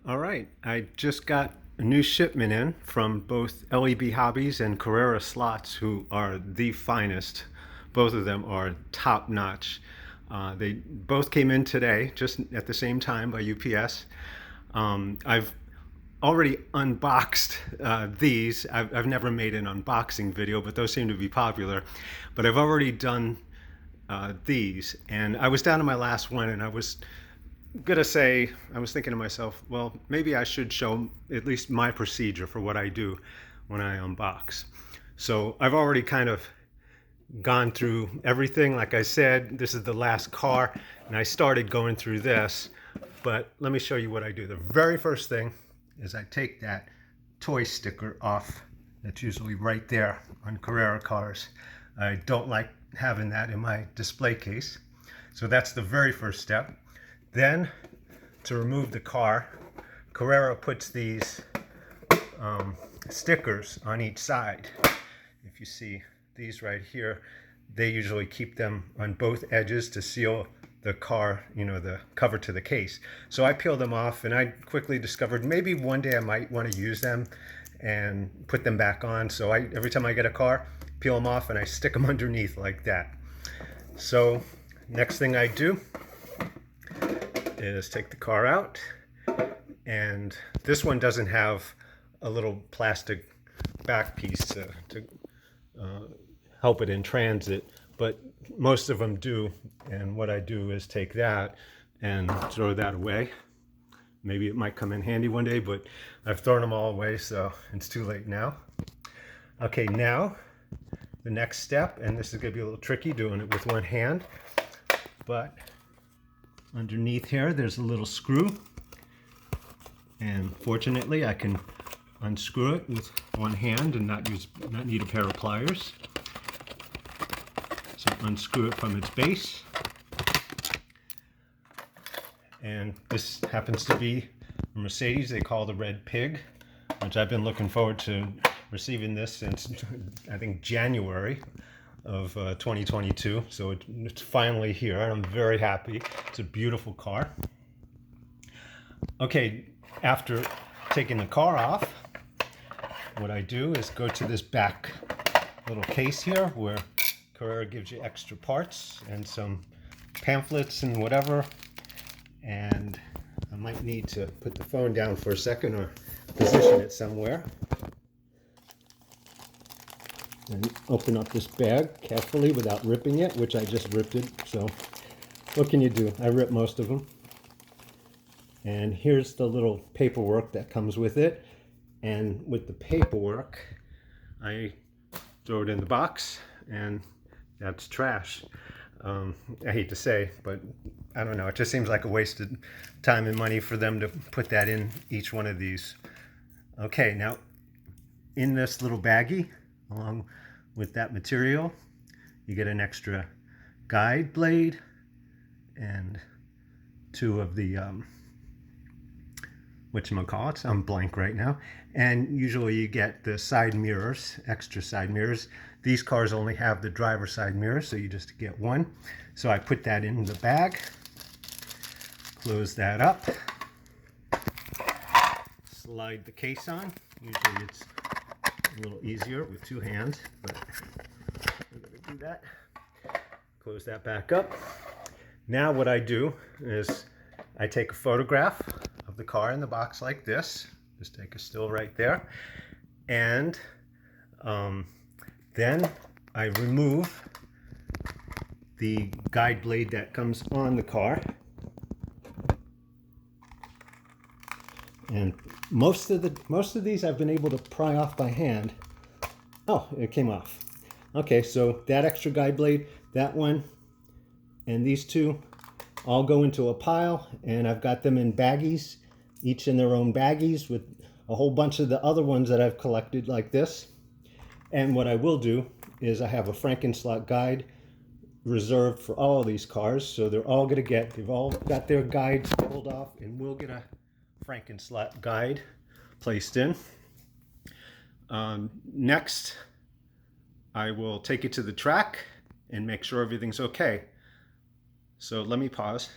All right, I just got a new shipment in from both LEB Hobbies and Carrera Slots, who are the finest. Both of them are top notch. They both came in today, just at the same time by UPS. I've already unboxed these. I've never made an unboxing video, but those seem to be popular. But I've already done these, and I was down to my last one, and I was thinking to myself, well, maybe I should show at least my procedure for what I do when I unbox. So I've already kind of gone through everything. Like I said, this is the last car, and I started going through this, but let me show you what I do. The very first thing is I take that toy sticker off. That's usually right there on Carrera cars. I don't like having that in my display case. So that's the very first step. Then, to remove the car, Carrera puts these stickers on each side. If you see these right here, they usually keep them on both edges to seal the car, the cover to the case. So I peel them off, and I quickly discovered maybe one day I might want to use them and put them back on. So every time I get a car, peel them off and I stick them underneath like that. So next thing I do is take the car out, and this one doesn't have a little plastic back piece to help it in transit, but most of them do. And what I do is take that and throw that away. Maybe it might come in handy one day, but I've thrown them all away, so it's too late now. Okay, now the next step, and this is going to be a little tricky doing it with one hand, but underneath here there's a little screw, and fortunately I can unscrew it with one hand and not need a pair of pliers. So unscrew it from its base, and this happens to be a Mercedes they call the Red Pig, which I've been looking forward to receiving this since I think January of 2022. So it's finally here, and I'm very happy. It's a beautiful car. Okay, after taking the car off, what I do is go to this back little case here where Carrera gives you extra parts and some pamphlets and whatever. And I might need to put the phone down for a second or position it somewhere. And open up this bag carefully without ripping it, which I just ripped it. So what can you do? I ripped most of them. And here's the little paperwork that comes with it. And with the paperwork, I throw it in the box, and that's trash. I hate to say, but I don't know. It just seems like a wasted time and money for them to put that in each one of these. Okay, now in this little baggie, along with that material, you get an extra guide blade and two of the whatchamacallits, I'm blank right now. And usually you get the side mirrors, extra side mirrors. These cars only have the driver's side mirror, so you just get one. So I put that in the bag, close that up, slide the case on. Usually it's a little easier with two hands, but I'm gonna do that. Close that back up. Now what I do is I take a photograph of the car in the box like this. Just take a still right there. And then I remove the guide blade that comes on the car. And most of these I've been able to pry off by hand. Oh, it came off. Okay, so that extra guide blade, that one, and these two all go into a pile, and I've got them in baggies, each in their own baggies with a whole bunch of the other ones that I've collected like this. And what I will do is I have a Frankenslot guide reserved for all of these cars, so they've all got their guides pulled off, and we'll get a Frankenslot guide placed in. Next, I will take it to the track and make sure everything's okay. So let me pause.